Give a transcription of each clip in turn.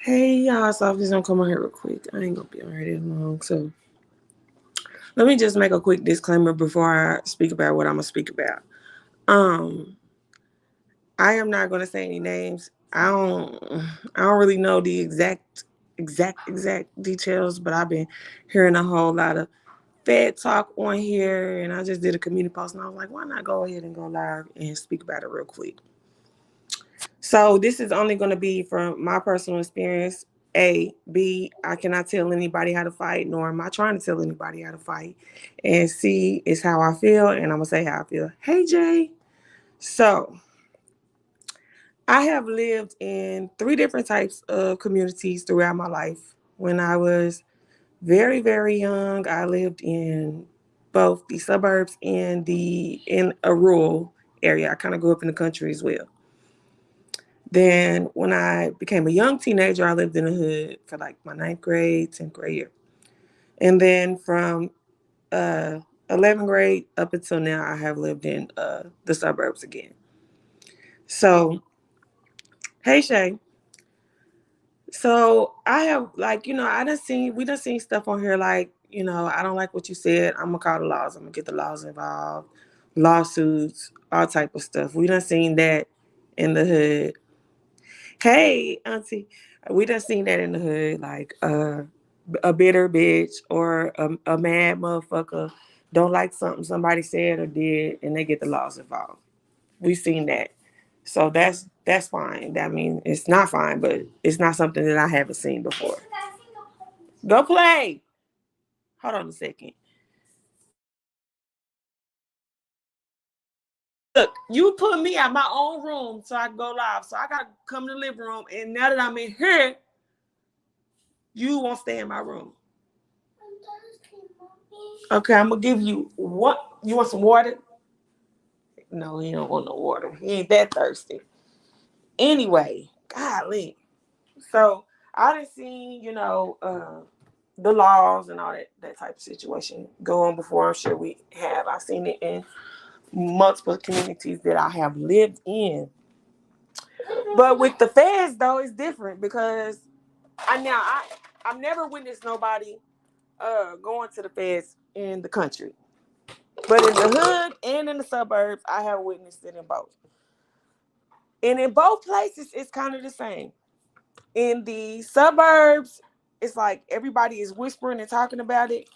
Hey y'all, so I'm just gonna come on here real quick. I ain't gonna be on here that long. So let me just make a quick disclaimer before I speak about what I'm gonna speak about. Um, I am not gonna say any names. I don't really know the exact details, but I've been hearing a whole lot of Fed talk on here, and I just did a community post, and I was like, why not go ahead and go live and speak about it real quick. So this is only going to be from my personal experience. A, B, I cannot tell anybody how to fight, nor am I trying to tell anybody how to fight. And C is how I feel, and I'm gonna say how I feel. Hey Jay. So I have lived in three different types of communities throughout my life. When I was very, very young, I lived in both the suburbs and the in a rural area. I kind of grew up in the country as well. Then when I became a young teenager, I lived in the hood for like my ninth grade, 10th grade year. And then from uh, 11th grade up until now, I have lived in the suburbs again. So, hey Shay. So I have like, we done seen stuff on here like, I don't like what you said. I'm gonna call the laws. I'm gonna get the laws involved, lawsuits, all type of stuff. We done seen that in the hood. Hey, auntie, we done seen that in the hood, like a bitter bitch or a mad motherfucker don't like something somebody said or did, and they get the laws involved. We've seen that, so that's fine. I mean, it's not fine, but it's not something that I haven't seen before. Go play. Hold on a second. Look, you put me out my own room so I can go live. So I gotta come to the living room, and now that I'm in here, you won't stay in my room. Okay, I'm gonna give you what you want some water? No, he don't want no water. He ain't that thirsty. Anyway, golly. So I done seen, the laws and all that type of situation go on before. I'm sure we have. I've seen it in multiple communities that I have lived in. But with the feds though, it's different because I've never witnessed nobody going to the feds in the country. But in the hood and in the suburbs, I have witnessed it in both. And in both places, it's kind of the same. In the suburbs, it's like everybody is whispering and talking about it.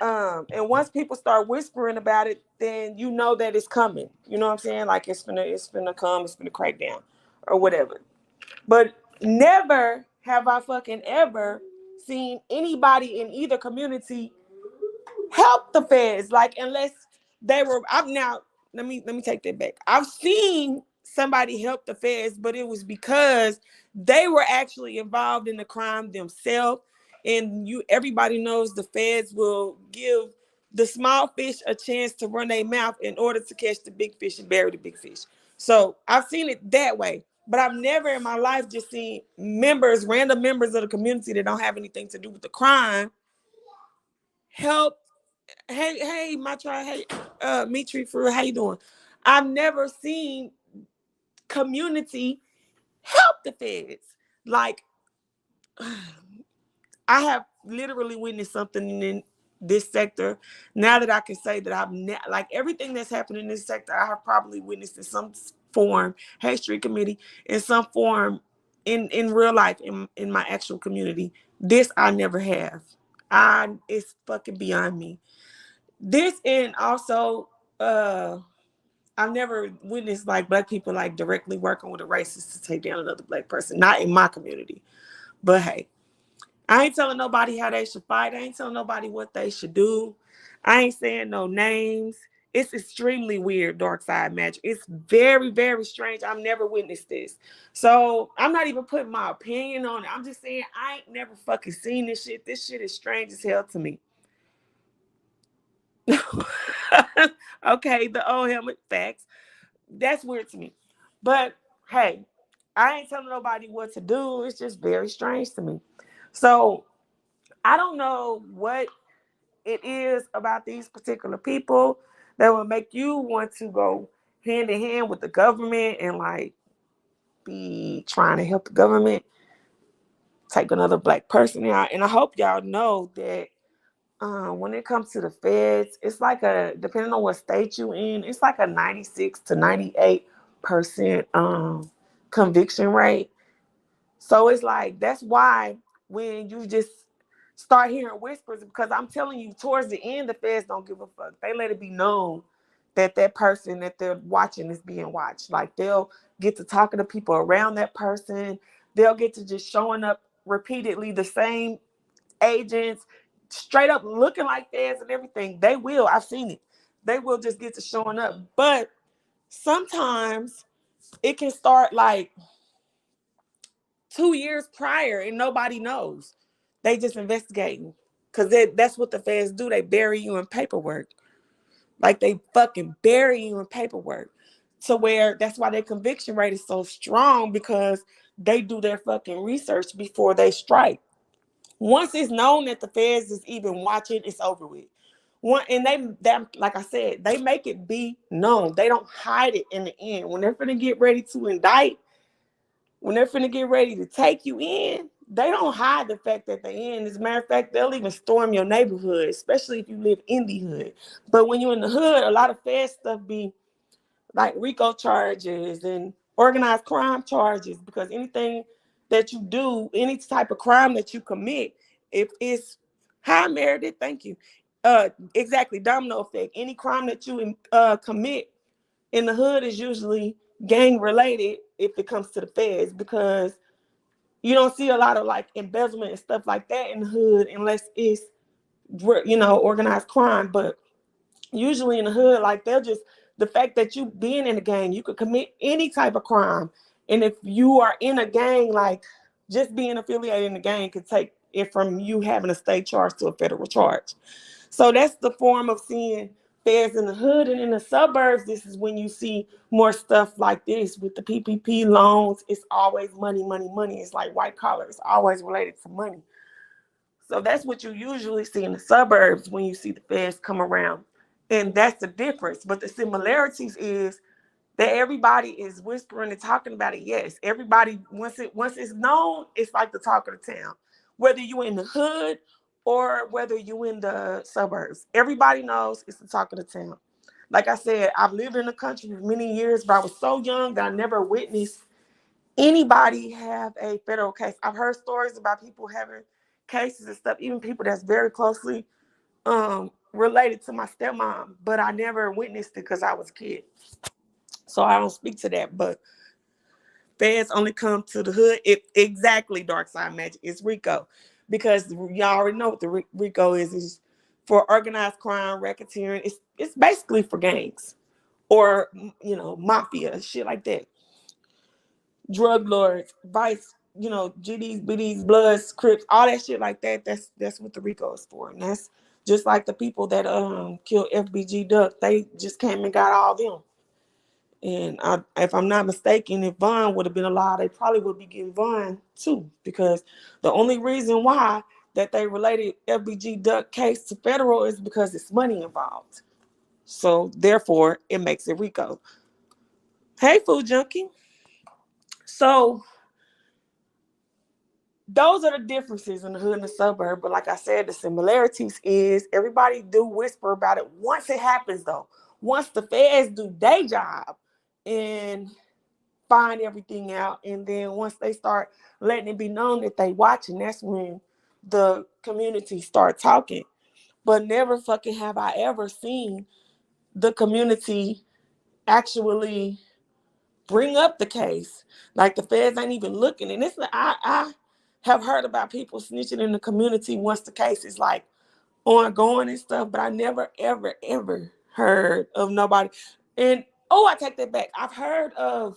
And once people start whispering about it, then you know that it's coming. You know what I'm saying? Like it's finna come, it's finna crack down, or whatever. But never have I fucking ever seen anybody in either community help the feds. Like unless they were I'm now let me take that back. I've seen somebody help the feds, but it was because they were actually involved in the crime themselves. And everybody knows the feds will give the small fish a chance to run their mouth in order to catch the big fish and bury the big fish. So I've seen it that way. But I've never in my life just seen random members of the community that don't have anything to do with the crime help. Hey, my try. Hey, Mitri, for how you doing? I've never seen community help the feds. Like, I have literally witnessed something in this sector. Now that I can say that like everything that's happened in this sector, I have probably witnessed in some form, Hay Street Committee, in some form, in real life, in my actual community. This I never have. It's fucking beyond me. This and also I've never witnessed like black people like directly working with a racist to take down another black person. Not in my community. But hey, I ain't telling nobody how they should fight. I ain't telling nobody what they should do. I ain't saying no names. It's extremely weird, dark side magic. It's very, very strange. I've never witnessed this. So I'm not even putting my opinion on it. I'm just saying I ain't never fucking seen this shit. This shit is strange as hell to me. Okay, the old helmet facts. That's weird to me. But hey, I ain't telling nobody what to do. It's just very strange to me. So I don't know what it is about these particular people that will make you want to go hand in hand with the government and like be trying to help the government. take another black person out. And I hope y'all know that when it comes to the feds, it's like depending on what state you in, it's like a 96 to 98% conviction rate. So it's like, that's why when you just start hearing whispers, because I'm telling you, towards the end, the feds don't give a fuck. They let it be known that that person that they're watching is being watched. Like, they'll get to talking to people around that person. They'll get to just showing up repeatedly, the same agents, straight up looking like feds and everything. They will. I've seen it. They will just get to showing up. But sometimes it can start like 2 years prior and nobody knows. They just investigating. Because that's what the feds do. They bury you in paperwork. Like, they fucking bury you in paperwork. To where that's why their conviction rate is so strong, because they do their fucking research before they strike. Once it's known that the feds is even watching, it's over with. Like I said, they make it be known. They don't hide it in the end. When they're finna get ready to indict, when they're finna get ready to take you in, they don't hide the fact that they're in. As a matter of fact, they'll even storm your neighborhood, especially if you live in the hood. But when you're in the hood, a lot of fed stuff be like RICO charges and organized crime charges, because anything that you do, any type of crime that you commit, if it's high merited, thank you. Exactly, domino effect. Any crime that you commit in the hood is usually gang related if it comes to the feds, because you don't see a lot of like embezzlement and stuff like that in the hood unless it's, organized crime. But usually in the hood, like, they'll just, the fact that you being in a gang, you could commit any type of crime. And if you are in a gang, like, just being affiliated in the gang could take it from you having a state charge to a federal charge. So that's the form of seeing feds in the hood. And in the suburbs, this is when you see more stuff like this with the PPP loans. It's always money, money, money. It's like white collar. It's always related to money. So that's what you usually see in the suburbs when you see the feds come around. And that's the difference. But the similarities is that everybody is whispering and talking about it. Yes, everybody, once it's known, it's like the talk of the town. Whether you in the hood or whether you in the suburbs, everybody knows it's the talk of the town. Like I said, I've lived in the country for many years, but I was so young that I never witnessed anybody have a federal case. I've heard stories about people having cases and stuff, even people that's very closely related to my stepmom, but I never witnessed it because I was a kid. So I don't speak to that. But feds only come to the hood. Exactly, Dark Side Magic. It's RICO. Because y'all already know what the RICO is for organized crime, racketeering. It's basically for gangs or, mafia, shit like that. Drug lords, vice, GDs, BDs, Bloods, Crips, all that shit like that. That's what the RICO is for. And that's just like the people that killed FBG Duck. They just came and got all them. And if I'm not mistaken, if Vaughn would have been alive, they probably would be getting Vaughn too. Because the only reason why that they related FBG Duck case to federal is because it's money involved. So therefore, it makes it RICO. Hey, Food Junkie. So those are the differences in the hood and the suburb. But like I said, the similarities is everybody do whisper about it once it happens, though. Once the feds do their job and find everything out, and then once they start letting it be known that they watching, that's when the community start talking. But never fucking have I ever seen the community actually bring up the case. Like, the feds ain't even looking. And I have heard about people snitching in the community once the case is like ongoing and stuff, but I never, ever, ever heard of nobody. And I take that back. I've heard of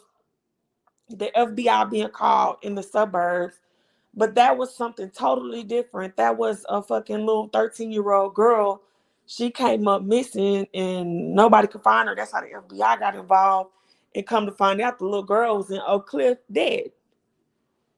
the FBI being called in the suburbs, but that was something totally different. That was a fucking little 13-year-old girl. She came up missing and nobody could find her. That's how the FBI got involved. And come to find out, the little girl was in Oak Cliff dead.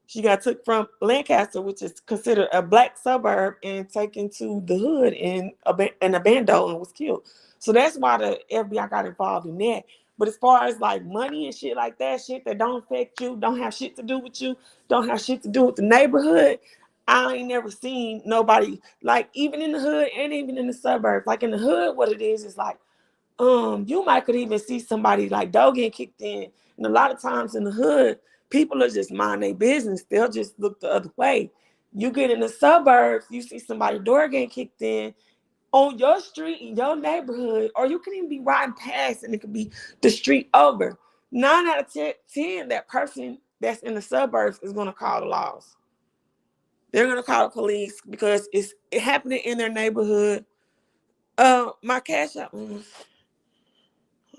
She got took from Lancaster, which is considered a black suburb, and taken to the hood and abandoned and was killed. So that's why the FBI got involved in that. But as far as like money and shit like that, shit that don't affect you, don't have shit to do with you, don't have shit to do with the neighborhood, I ain't never seen nobody, like, even in the hood and even in the suburbs. Like in the hood, what it is like, you might could even see somebody like dog getting kicked in. And a lot of times in the hood, people are just mind their business. They'll just look the other way. You get in the suburbs, you see somebody door getting kicked in on your street, in your neighborhood, or you can even be riding past and it could be the street over. 9 out of 10, that person that's in the suburbs is going to call the laws. They're going to call the police because it's happening in their neighborhood. My cash app. Hold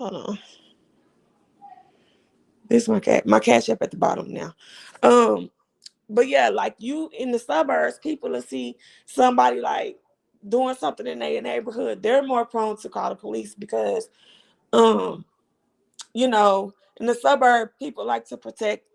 on. This is my cash app at the bottom now. But yeah, like you in the suburbs, people will see somebody like doing something in their neighborhood. They're more prone to call the police because you know, in the suburb, people like to protect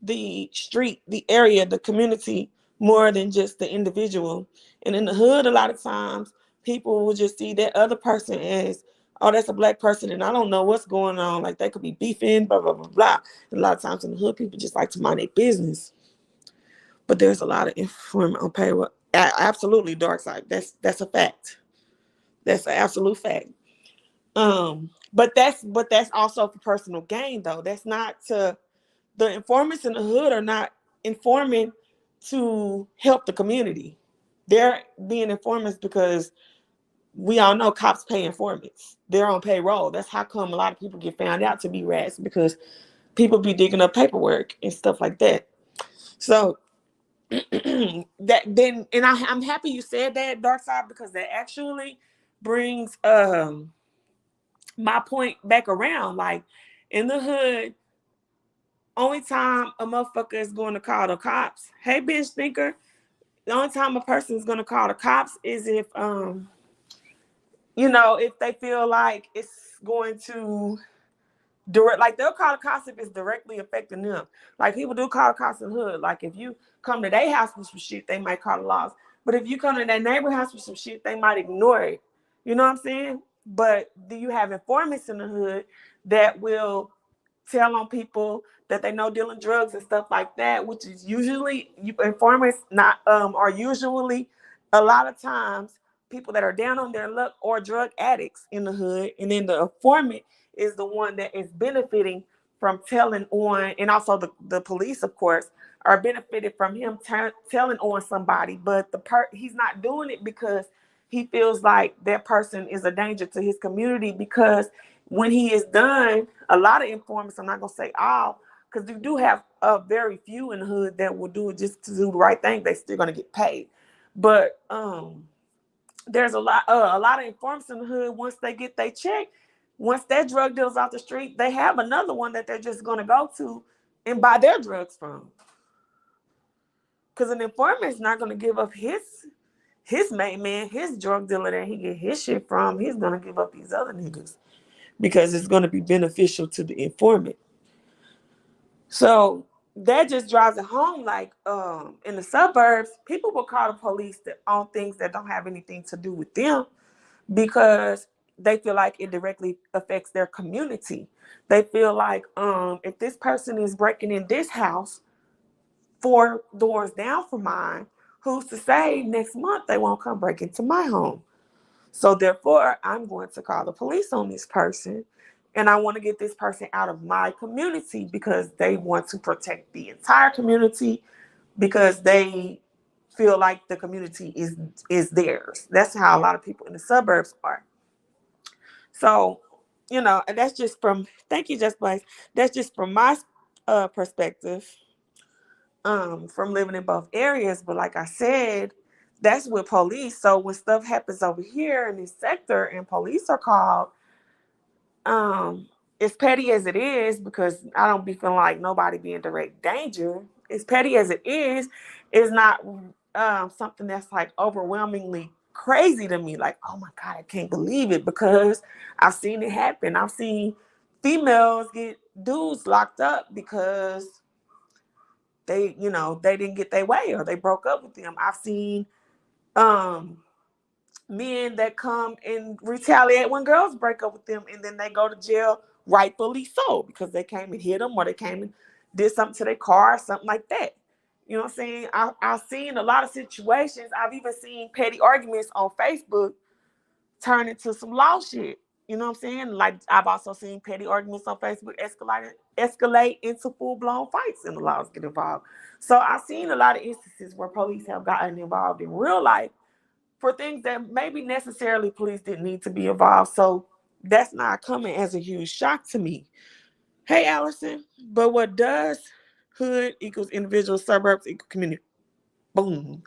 the street, the area, the community more than just the individual. And in the hood, a lot of times, people will just see that other person as, oh, that's a black person, and I don't know what's going on. Like they could be beefing, blah blah blah blah. And a lot of times in the hood, people just like to mind their business. But there's a lot of information on payroll. Absolutely, dark side. That's a fact. That's an absolute fact. But that's also for personal gain though. That's not to the informants in the hood are not informing to help the community. They're being informants because we all know cops pay informants. They're on payroll. That's how come a lot of people get found out to be rats, because people be digging up paperwork and stuff like that. So that then, and I'm happy you said that, dark side, because that actually brings my point back around. Like in the hood, only time a motherfucker is going to call the cops, hey bitch thinker, the only time a person is going to call the cops is if if they feel like it's going to direct, like they'll call the cops if it's directly affecting them. Like people do call the cops in the hood. Like if you come to their house with some shit, they might call the laws. But if you come to their neighbor house with some shit, they might ignore it. You know what I'm saying? But do you have informants in the hood that will tell on people that they know dealing drugs and stuff like that, which is usually informants not are usually a lot of times people that are down on their luck or drug addicts in the hood, and then the informant is the one that is benefiting from telling on, and also the police, of course, are benefited from him telling on somebody, but he's not doing it because he feels like that person is a danger to his community. Because when he is done, a lot of informants, I'm not gonna say all, because you do have a very few in the hood that will do it just to do the right thing. They still gonna get paid, but there's a lot of informants in the hood. Once they get their check, once that drug deal's off the street, they have another one that they're just gonna go to and buy their drugs from. Because an informant is not gonna give up his main man, his drug dealer that he get his shit from. He's gonna give up these other niggas because it's going to be beneficial to the informant. So that just drives it home. Like in the suburbs, people will call the police on things that don't have anything to do with them because they feel like it directly affects their community. They feel like if this person is breaking in this house 4 doors down from mine, who's to say next month they won't come break into my home? So therefore, I'm going to call the police on this person, and I want to get this person out of my community because they want to protect the entire community, because they feel like the community is theirs. That's how a lot of people in the suburbs are. So, and that's just from, thank you, Just Blaze. That's just from my perspective, from living in both areas. But like I said, that's with police. So when stuff happens over here in this sector and police are called, as petty as it is, because I don't be feeling like nobody be in direct danger, as petty as it is not something that's like overwhelmingly crazy to me. Like, oh my God, I can't believe it, because I've seen it happen. I've seen females get dudes locked up because they didn't get their way or they broke up with them. I've seen men that come and retaliate when girls break up with them, and then they go to jail rightfully so, because they came and hit them or they came and did something to their car or something like that. You know what I'm saying? I've seen a lot of situations. I've even seen petty arguments on Facebook turn into some law shit. You know what I'm saying? Like, I've also seen petty arguments on Facebook escalate into full-blown fights and the laws get involved. So I've seen a lot of instances where police have gotten involved in real life for things that maybe necessarily police didn't need to be involved. So that's not coming as a huge shock to me. Hey, Allison, but what does hood equals individual, suburbs equal community? Boom.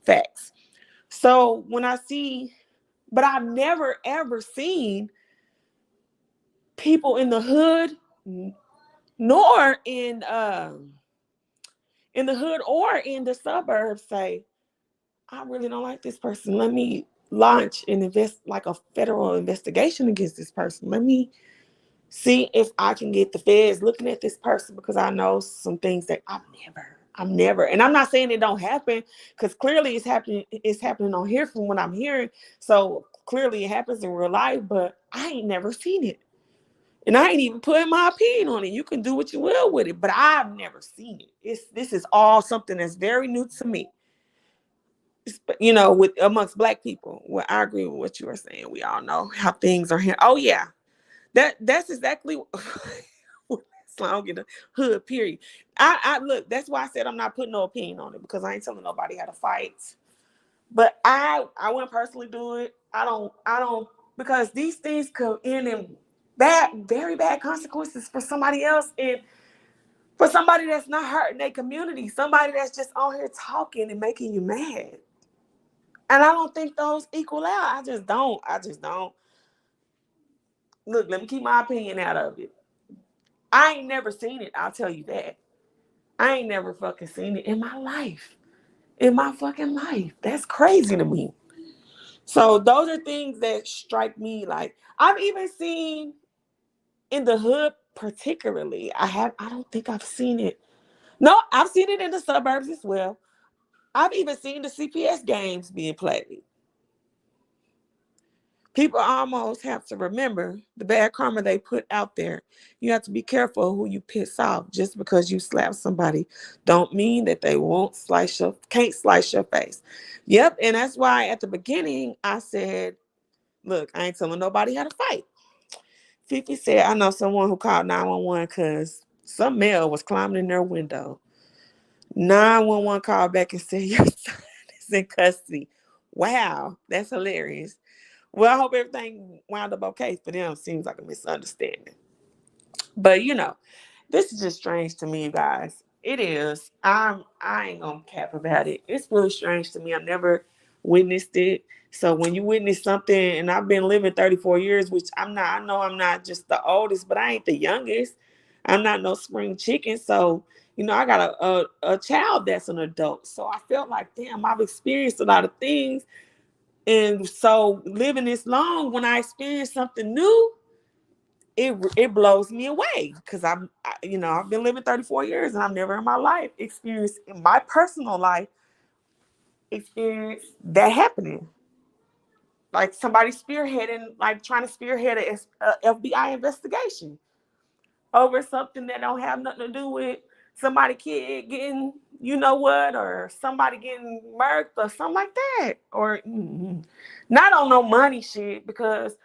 Facts. So when I see, but I've never ever seen people in the hood, nor in the hood or in the suburbs say, I really don't like this person. Let me launch and invest like a federal investigation against this person. Let me see if I can get the feds looking at this person, because I know some things that I'm never, and I'm not saying it don't happen, because clearly it's happening on here from what I'm hearing. So clearly it happens in real life, but I ain't never seen it. And I ain't even putting my opinion on it. You can do what you will with it, but I've never seen it. This is all something that's very new to me. You know, with amongst Black people. Well, I agree with what you were saying. We all know how things are here. Oh yeah, that's exactly long in the hood. Period. I look. That's why I said I'm not putting no opinion on it, because I ain't telling nobody how to fight. But I wouldn't personally do it. I don't because these things could end in very bad consequences for somebody else, and for somebody that's not hurting their community, somebody that's just on here talking and making you mad. And I don't think those equal out. I just don't. Look, let me keep my opinion out of it. I ain't never seen it. I'll tell you that. I ain't never fucking seen it in my life. In my fucking life. That's crazy to me. So those are things that strike me. Like, I've even seen in the hood particularly. I don't think I've seen it. No, I've seen it in the suburbs as well. I've even seen the CPS games being played. People almost have to remember the bad karma they put out there. You have to be careful who you piss off. Just because you slap somebody don't mean that they can't slice your face. Yep, and that's why at the beginning I said, look, I ain't telling nobody how to fight. Fifi said, I know someone who called 911 because some male was climbing in their window. 911 called back and said, your son is in custody. Wow, that's hilarious. Well, I hope everything wound up okay for them. Seems like a misunderstanding. But this is just strange to me, you guys. It is. I ain't gonna cap about it. It's really strange to me. I've never witnessed it. So when you witness something, and I've been living 34 years, which I'm not, I know I'm not just the oldest, but I ain't the youngest. I'm not no spring chicken. So, I got a child that's an adult. So I felt like, damn, I've experienced a lot of things. And so living this long, when I experience something new, it blows me away, because I've been living 34 years and I've never in my life experienced, in my personal life, experienced that happening. Like somebody spearheading, like trying to spearhead a FBI investigation over something that don't have nothing to do with somebody kid getting, or somebody getting murked or something like that, or not on no money shit. Because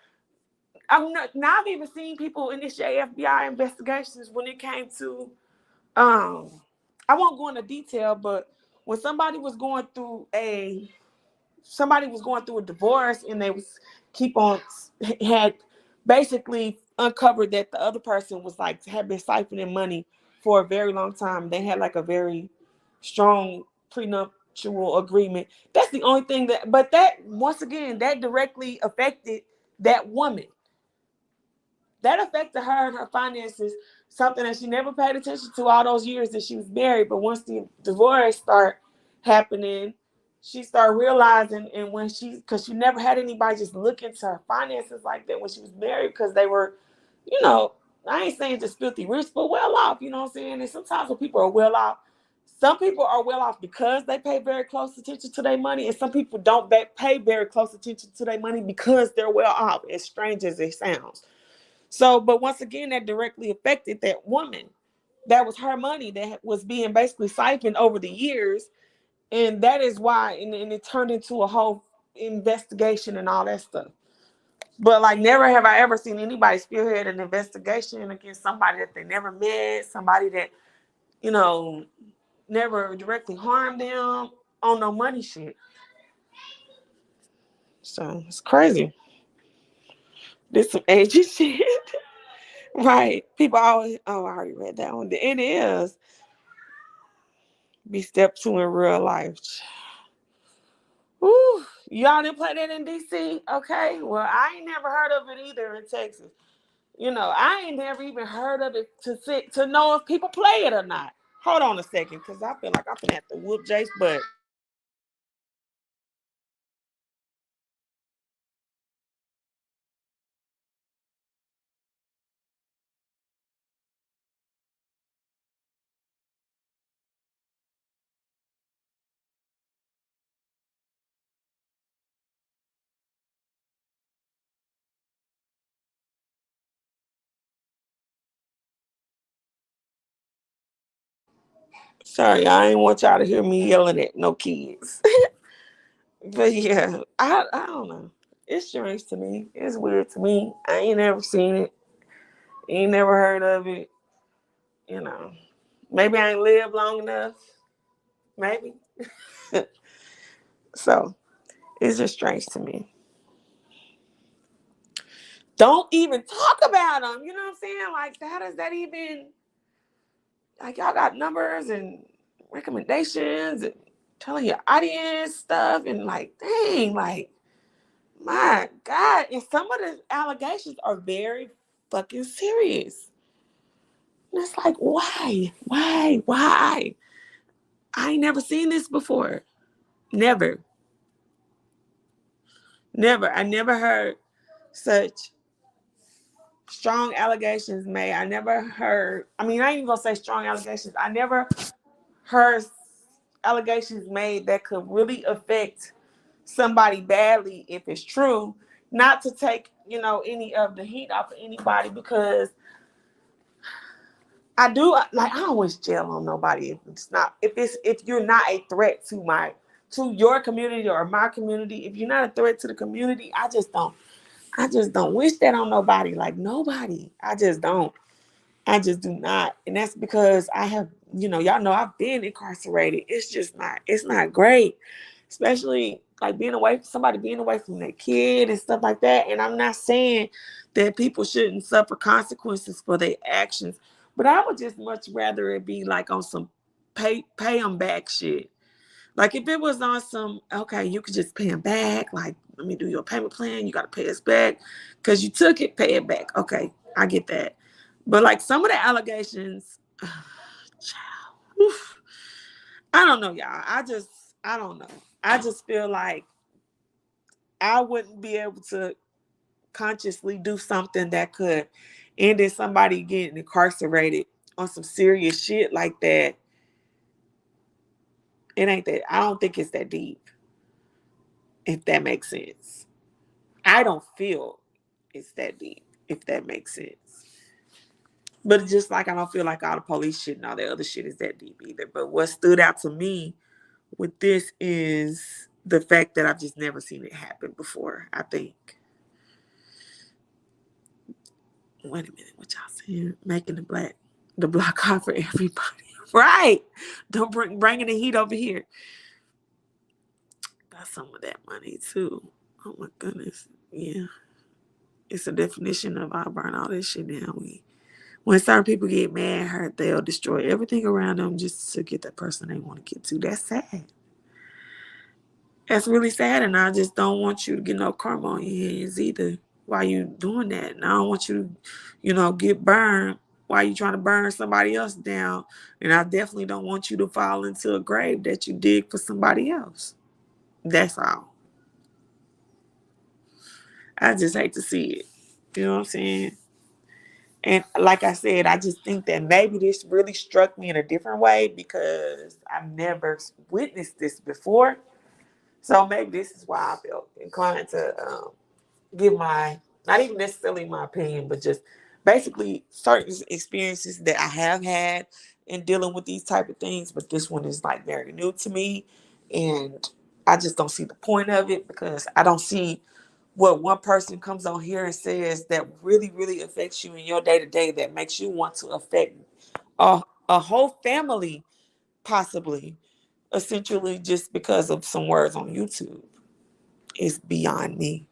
I've even seen people initiate FBI investigations when it came to, I won't go into detail, but when somebody was going through a divorce, and they had basically uncovered that the other person was like, had been siphoning money for a very long time. They had like a very strong prenuptial agreement. That's the only thing but that, once again, that directly affected that woman. That affected her and her finances, something that she never paid attention to all those years that she was married. But once the divorce started happening, she started realizing, and because she never had anybody just look into her finances like that when she was married, because they were, I ain't saying just filthy rich, but well off, you know what I'm saying? And sometimes when people are well off, some people are well off because they pay very close attention to their money, and some people don't pay very close attention to their money because they're well off, as strange as it sounds. So, but once again, that directly affected that woman. That was her money that was being basically siphoned over the years. And that is why, and it turned into a whole investigation and all that stuff. But like, never have I ever seen anybody spearhead an investigation against somebody that they never met, somebody that, you know, never directly harmed them on no money shit. So it's crazy. This some agent shit. Right. People always, oh, I already read that one. It is. Be step two in real life. Woo. Y'all didn't play that in DC? Okay. Well, I ain't never heard of it either in Texas. I ain't never even heard of it to know if people play it or not. Hold on a second, because I feel like I'm gonna have to whoop Jace butt. Sorry, I ain't want y'all to hear me yelling at no kids. But yeah, I don't know. It's strange to me. It's weird to me. I ain't never seen it. Ain't never heard of it. You know, maybe I ain't lived long enough. Maybe. So it's just strange to me. Don't even talk about them. You know what I'm saying? Like, how does that even, like, y'all got numbers and recommendations and telling your audience stuff and like, dang, like, my God. And some of the allegations are very fucking serious. And it's like, why? Why? I ain't never seen this before. Never. Never. I never heard such strong allegations made. I never heard, I mean, I ain't even gonna say strong allegations. I never heard allegations made that could really affect somebody badly if it's true. Not to take, any of the heat off of anybody, because I do, like, I don't wish jail on nobody if you're not a threat to your community or my community. If you're not a threat to the community, I just don't wish that on nobody. Like, nobody. I just don't. I just do not. And that's because I have, y'all know I've been incarcerated. It's not great. Especially like being away from their kid and stuff like that. And I'm not saying that people shouldn't suffer consequences for their actions, but I would just much rather it be like on some pay them back shit. Like, if it was on some, okay, you could just pay them back. Like, let me do your payment plan. You got to pay us back because you took it, pay it back. Okay, I get that. But like some of the allegations, I don't know, y'all. I don't know. I just feel like I wouldn't be able to consciously do something that could end in somebody getting incarcerated on some serious shit like that. It ain't that. I don't think it's that deep, if that makes sense. I don't feel it's that deep, if that makes sense. But just like I don't feel like all the police shit and all that other shit is that deep either. But what stood out to me with this is the fact that I've just never seen it happen before, I think. Wait a minute, what y'all saying? Making the block hot for everybody. Right. Don't bringing the heat over here. Got some of that money too. Oh my goodness. Yeah. It's a definition of I'll burn all this shit down. When certain people get mad, hurt, they'll destroy everything around them just to get that person they want to get to. That's sad. That's really sad, and I just don't want you to get no karma on your hands either while you doing that. And I don't want you to, get burned while you trying to burn somebody else down. And I definitely don't want you to fall into a grave that you dig for somebody else. That's all. I just hate to see it. You know what I'm saying? And like I said, I just think that maybe this really struck me in a different way because I've never witnessed this before. So maybe this is why I felt inclined to give my not even necessarily my opinion, but just basically certain experiences that I have had in dealing with these type of things. But this one is like very new to me, and I just don't see the point of it because I don't see what one person comes on here and says that really, really affects you in your day to day that makes you want to affect a whole family, possibly, essentially just because of some words on YouTube. It's beyond me.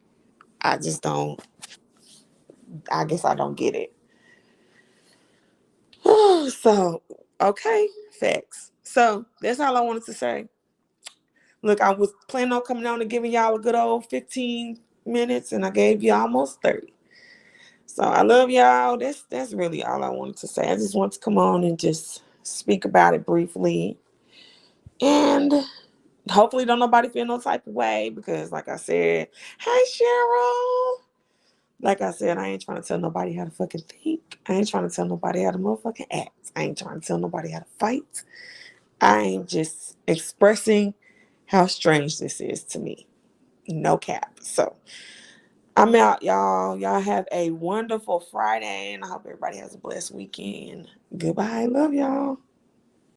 I just don't, I guess I don't get it. So, okay, facts. So, that's all I wanted to say. Look, I was planning on coming on and giving y'all a good old 15 minutes, and I gave you almost 30. So I love y'all. That's really all I wanted to say. I just want to come on and just speak about it briefly. And hopefully don't nobody feel no type of way because like I said, hey Cheryl. Like I said, I ain't trying to tell nobody how to fucking think. I ain't trying to tell nobody how to motherfucking act. I ain't trying to tell nobody how to fight. I am just expressing how strange this is to me. No cap. So I'm out, y'all. Y'all have a wonderful Friday, and I hope everybody has a blessed weekend. Goodbye. Love y'all.